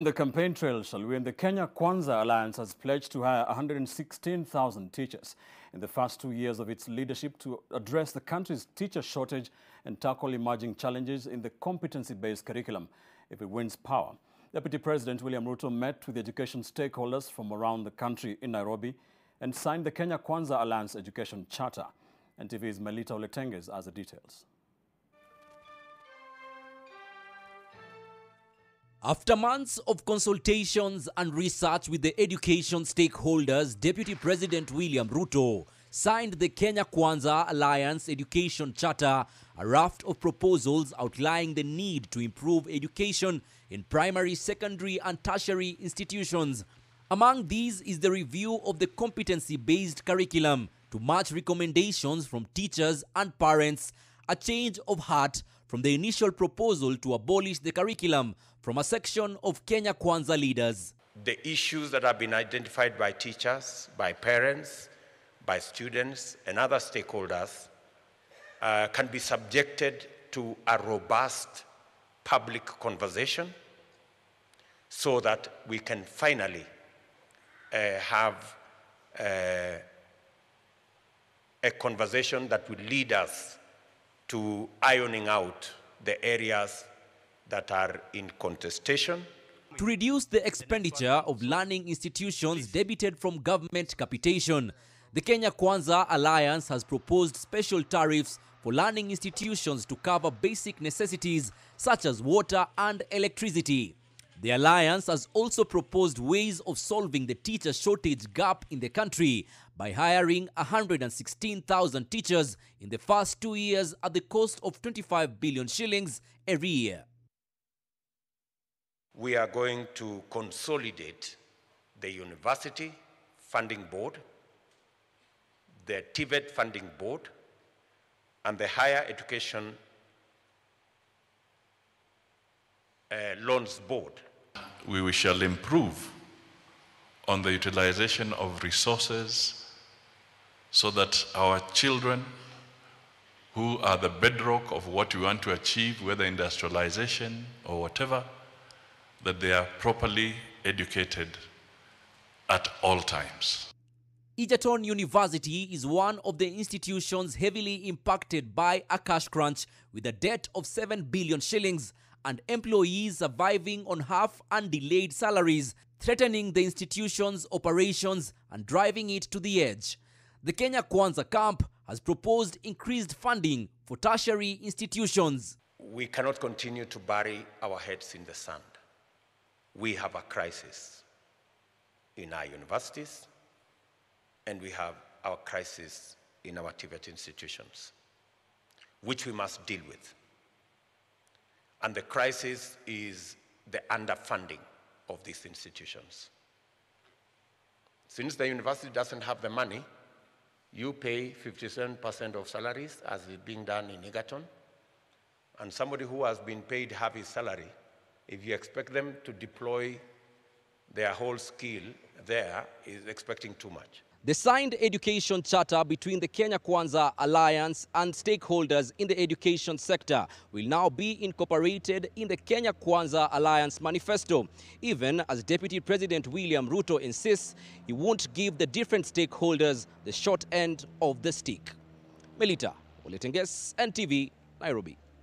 The campaign trail, shall we? And the Kenya Kwanza Alliance has pledged to hire 116,000 teachers in the first 2 years of its leadership to address the country's teacher shortage and tackle emerging challenges in the competency-based curriculum if it wins power. Deputy President William Ruto met with education stakeholders from around the country in Nairobi and signed the Kenya Kwanza Alliance Education Charter. NTV's Melita Oletenges has the details. After months of consultations and research with the education stakeholders, Deputy President William Ruto signed the Kenya Kwanza Alliance Education Charter, a raft of proposals outlining the need to improve education in primary, secondary and tertiary institutions. Among these is the review of the competency-based curriculum to match recommendations from teachers and parents, a change of heart from the initial proposal to abolish the curriculum from a section of Kenya Kwanza leaders. The issues that have been identified by teachers, by parents, by students and other stakeholders can be subjected to a robust public conversation so that we can finally have a conversation that will lead us to ironing out the areas that are in contestation. To reduce the expenditure of learning institutions debited from government capitation, the Kenya Kwanza Alliance has proposed special tariffs for learning institutions to cover basic necessities such as water and electricity. The Alliance has also proposed ways of solving the teacher shortage gap in the country by hiring 116,000 teachers in the first 2 years at the cost of 25 billion shillings every year. We are going to consolidate the University Funding Board, the TVET Funding Board, and the Higher Education Loans Board. We shall improve on the utilization of resources so that our children, who are the bedrock of what we want to achieve, whether industrialization or whatever, that they are properly educated at all times. Egerton University is one of the institutions heavily impacted by a cash crunch with a debt of 7 billion shillings and employees surviving on half and delayed salaries, threatening the institution's operations and driving it to the edge. The Kenya Kwanza camp has proposed increased funding for tertiary institutions. We cannot continue to bury our heads in the sand. We have a crisis in our universities, and we have our crisis in our TVET institutions, which we must deal with. And the crisis is the underfunding of these institutions. Since the university doesn't have the money, you pay 57% of salaries as is being done in Egerton, and somebody who has been paid half his salary, if you expect them to deploy their whole skill there, is expecting too much. The signed education charter between the Kenya Kwanza Alliance and stakeholders in the education sector will now be incorporated in the Kenya Kwanza Alliance manifesto, even as Deputy President William Ruto insists he won't give the different stakeholders the short end of the stick. Melita Oletenges, NTV, Nairobi.